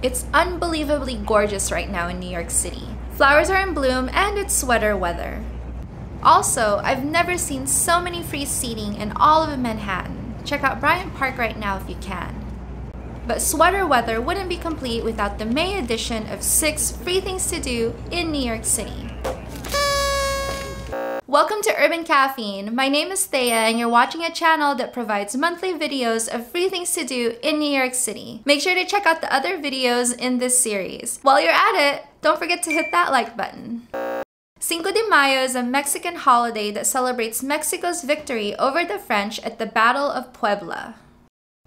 It's unbelievably gorgeous right now in New York City. Flowers are in bloom and it's sweater weather. Also, I've never seen so many free seating in all of Manhattan. Check out Bryant Park right now if you can. But sweater weather wouldn't be complete without the May edition of 6 free things to do in New York City. Welcome to Urban Caffeine. My name is Thea and you're watching a channel that provides monthly videos of free things to do in New York City. Make sure to check out the other videos in this series. While you're at it, don't forget to hit that like button. Cinco de Mayo is a Mexican holiday that celebrates Mexico's victory over the French at the Battle of Puebla.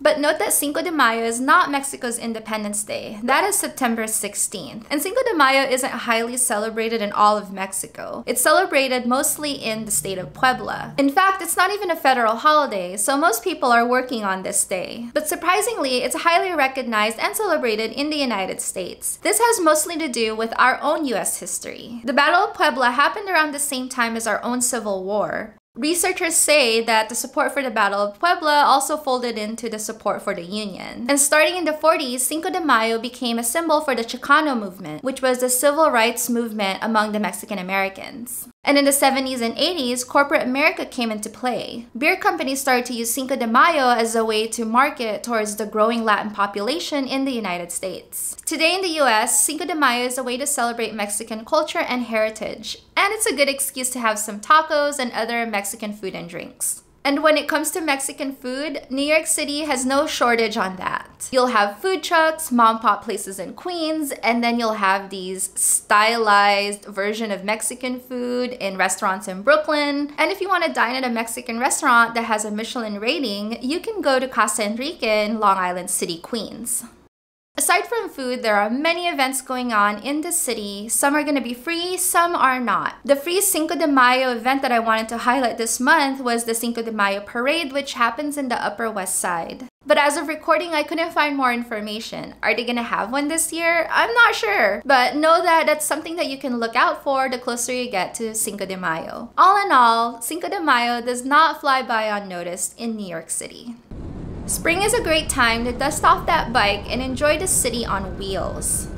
But note that Cinco de Mayo is not Mexico's Independence Day. That is September 16th. And Cinco de Mayo isn't highly celebrated in all of Mexico. It's celebrated mostly in the state of Puebla. In fact, it's not even a federal holiday, so most people are working on this day. But surprisingly, it's highly recognized and celebrated in the United States. This has mostly to do with our own US history. The Battle of Puebla happened around the same time as our own Civil War. Researchers say that the support for the Battle of Puebla also folded into the support for the Union. And starting in the 40s, Cinco de Mayo became a symbol for the Chicano movement, which was the civil rights movement among the Mexican Americans. And in the 70s and 80s, corporate America came into play. Beer companies started to use Cinco de Mayo as a way to market towards the growing Latin population in the United States. Today in the US, Cinco de Mayo is a way to celebrate Mexican culture and heritage. And it's a good excuse to have some tacos and other Mexican food and drinks. And when it comes to Mexican food, New York City has no shortage on that. You'll have food trucks, mom-pop places in Queens, and then you'll have these stylized version of Mexican food in restaurants in Brooklyn. And if you want to dine at a Mexican restaurant that has a Michelin rating, you can go to Casa Enrique in Long Island City, Queens. Aside from food, there are many events going on in the city. Some are going to be free, some are not. The free Cinco de Mayo event that I wanted to highlight this month was the Cinco de Mayo parade, which happens in the Upper West Side. But as of recording, I couldn't find more information. Are they going to have one this year? I'm not sure. But know that that's something that you can look out for the closer you get to Cinco de Mayo. All in all, Cinco de Mayo does not fly by unnoticed in New York City. Spring is a great time to dust off that bike and enjoy the city on wheels.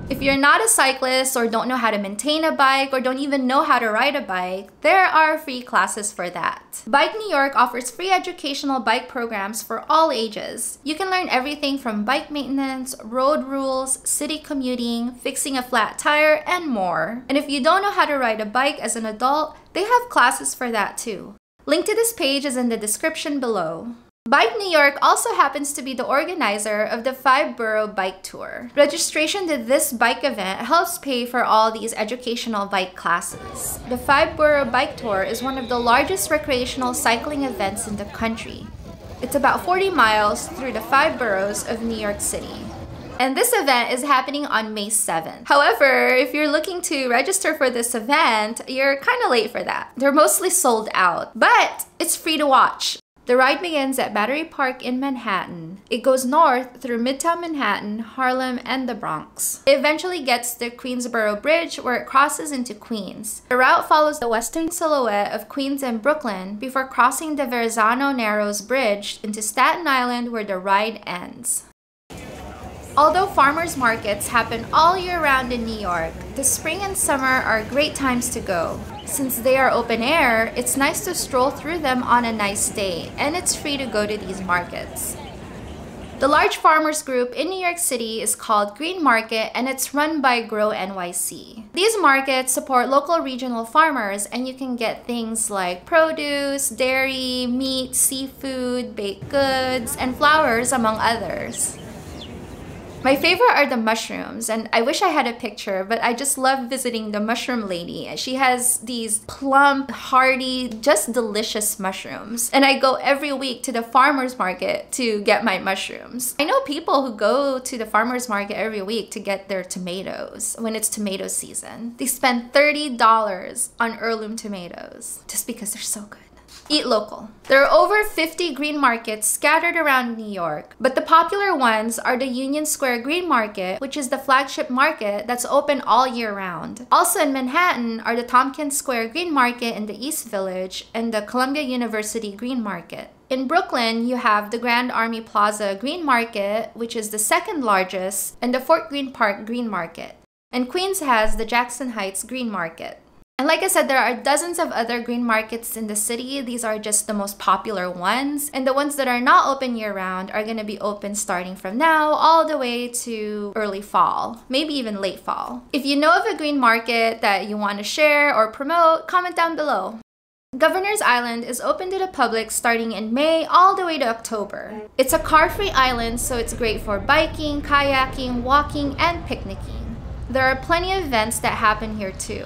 If you're not a cyclist or don't know how to maintain a bike or don't even know how to ride a bike, there are free classes for that. Bike New York offers free educational bike programs for all ages. You can learn everything from bike maintenance, road rules, city commuting, fixing a flat tire, and more. And if you don't know how to ride a bike as an adult, they have classes for that too. Link to this page is in the description below. Bike New York also happens to be the organizer of the 5-borough bike tour. Registration to this bike event helps pay for all these educational bike classes. The 5-borough bike tour is one of the largest recreational cycling events in the country. It's about 40 miles through the 5 boroughs of New York City. And this event is happening on May 7th. However, if you're looking to register for this event, you're kind of late for that. They're mostly sold out, but it's free to watch. The ride begins at Battery Park in Manhattan. It goes north through Midtown Manhattan, Harlem, and the Bronx. It eventually gets to Queensboro Bridge where it crosses into Queens. The route follows the western silhouette of Queens and Brooklyn before crossing the Verrazano Narrows Bridge into Staten Island where the ride ends. Although farmers markets happen all year round in New York, the spring and summer are great times to go. Since they are open air, it's nice to stroll through them on a nice day, and it's free to go to these markets. The large farmers group in New York City is called Green Market, and it's run by Grow NYC. These markets support local regional farmers, and you can get things like produce, dairy, meat, seafood, baked goods, and flowers, among others. My favorite are the mushrooms, and I wish I had a picture, but I just love visiting the mushroom lady. She has these plump, hearty, just delicious mushrooms. And I go every week to the farmer's market to get my mushrooms. I know people who go to the farmer's market every week to get their tomatoes when it's tomato season. They spend $30 on heirloom tomatoes just because they're so good. Eat local. There are over 50 green markets scattered around New York, but the popular ones are the Union Square Green Market, which is the flagship market that's open all year round. Also in Manhattan are the Tompkins Square Green Market in the East Village and the Columbia University Green Market. In Brooklyn, you have the Grand Army Plaza Green Market, which is the second largest, and the Fort Greene Park Green Market. And Queens has the Jackson Heights Green Market. And like I said, there are dozens of other green markets in the city. These are just the most popular ones. And the ones that are not open year-round are going to be open starting from now all the way to early fall, maybe even late fall. If you know of a green market that you want to share or promote, comment down below. Governor's Island is open to the public starting in May all the way to October. It's a car-free island, so it's great for biking, kayaking, walking, and picnicking. There are plenty of events that happen here too.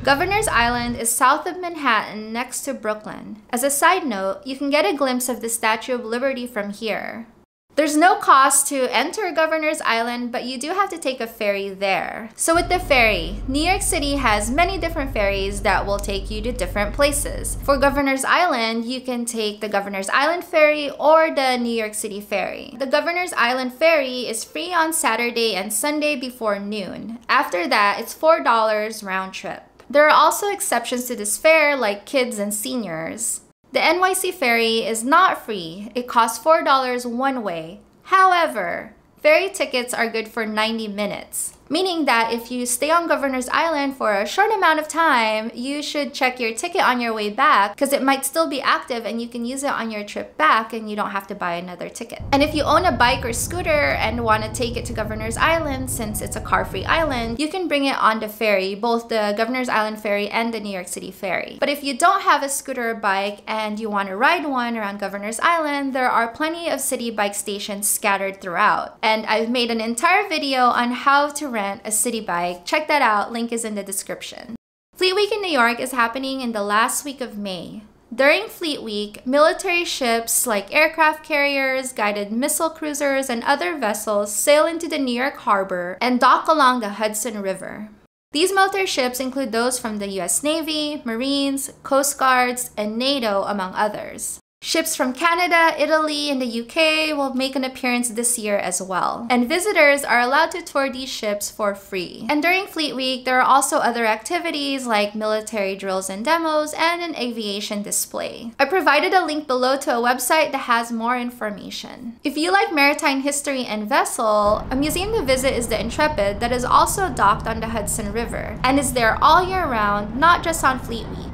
Governor's Island is south of Manhattan next to Brooklyn. As a side note, you can get a glimpse of the Statue of Liberty from here. There's no cost to enter Governor's Island, but you do have to take a ferry there. So with the ferry, New York City has many different ferries that will take you to different places. For Governor's Island, you can take the Governor's Island Ferry or the New York City Ferry. The Governor's Island Ferry is free on Saturday and Sunday before noon. After that, it's $4 round trip. There are also exceptions to this fare like kids and seniors. The NYC ferry is not free. It costs $4 one way. However, ferry tickets are good for 90 minutes. Meaning that if you stay on Governor's Island for a short amount of time, you should check your ticket on your way back because it might still be active and you can use it on your trip back and you don't have to buy another ticket. And if you own a bike or scooter and want to take it to Governor's Island, since it's a car-free island, you can bring it on the ferry, both the Governor's Island ferry and the New York City ferry. But if you don't have a scooter or bike and you want to ride one around Governor's Island, there are plenty of city bike stations scattered throughout. And I've made an entire video on how to rent a city bike. Check that out, link is in the description. Fleet Week in New York is happening in the last week of May. During Fleet Week, military ships like aircraft carriers, guided missile cruisers, and other vessels sail into the New York harbor and dock along the Hudson River. These military ships include those from the US Navy, Marines, Coast Guards, and NATO, among others. Ships from Canada, Italy, and the UK will make an appearance this year as well. And visitors are allowed to tour these ships for free. And during Fleet Week, there are also other activities like military drills and demos and an aviation display. I provided a link below to a website that has more information. If you like maritime history and vessel, a museum to visit is the Intrepid that is also docked on the Hudson River and is there all year round, not just on Fleet Week.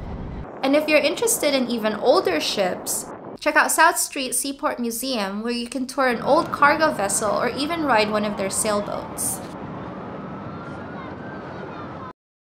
And if you're interested in even older ships, check out South Street Seaport Museum, where you can tour an old cargo vessel or even ride one of their sailboats.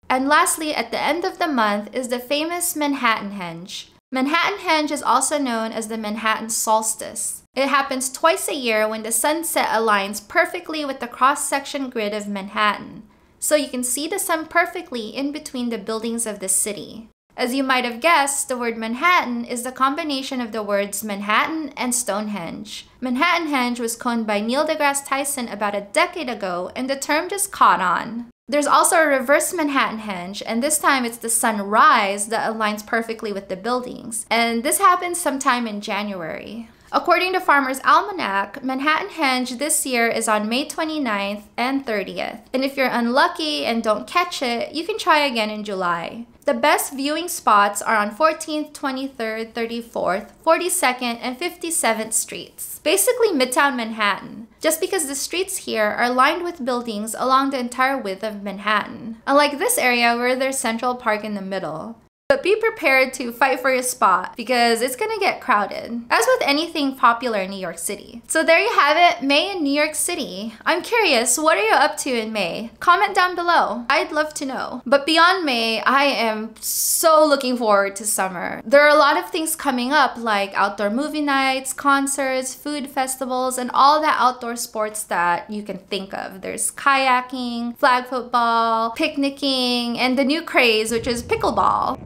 And lastly, at the end of the month is the famous Manhattanhenge. Manhattanhenge is also known as the Manhattan Solstice. It happens twice a year when the sunset aligns perfectly with the cross-section grid of Manhattan, so you can see the sun perfectly in between the buildings of the city. As you might have guessed, the word Manhattan is the combination of the words Manhattan and Stonehenge. Manhattanhenge was coined by Neil deGrasse Tyson about a decade ago, and the term just caught on. There's also a reverse Manhattanhenge, and this time it's the sunrise that aligns perfectly with the buildings. And this happens sometime in January. According to Farmer's Almanac, Manhattanhenge this year is on May 29th and 30th. And if you're unlucky and don't catch it, you can try again in July. The best viewing spots are on 14th, 23rd, 34th, 42nd, and 57th Streets. Basically Midtown Manhattan, just because the streets here are lined with buildings along the entire width of Manhattan. Unlike this area where there's Central Park in the middle. But be prepared to fight for your spot because it's gonna get crowded, as with anything popular in New York City. So there you have it, May in New York City. I'm curious, what are you up to in May? Comment down below. I'd love to know. But beyond May, I am so looking forward to summer. There are a lot of things coming up like outdoor movie nights, concerts, food festivals, and all the outdoor sports that you can think of. There's kayaking, flag football, picnicking, and the new craze, which is pickleball.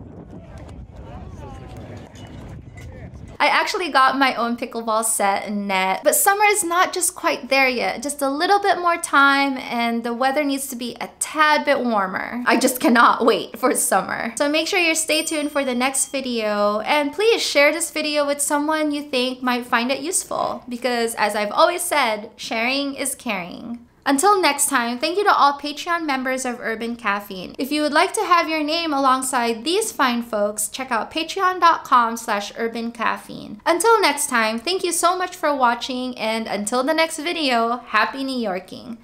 I actually got my own pickleball set and net, but summer is not just quite there yet. Just a little bit more time and the weather needs to be a tad bit warmer. I just cannot wait for summer. So make sure you stay tuned for the next video, and please share this video with someone you think might find it useful, because as I've always said, sharing is caring. Until next time, thank you to all Patreon members of Urban Caffeine. If you would like to have your name alongside these fine folks, check out patreon.com/urbancaffeine. Until next time, thank you so much for watching, and until the next video, happy New Yorking.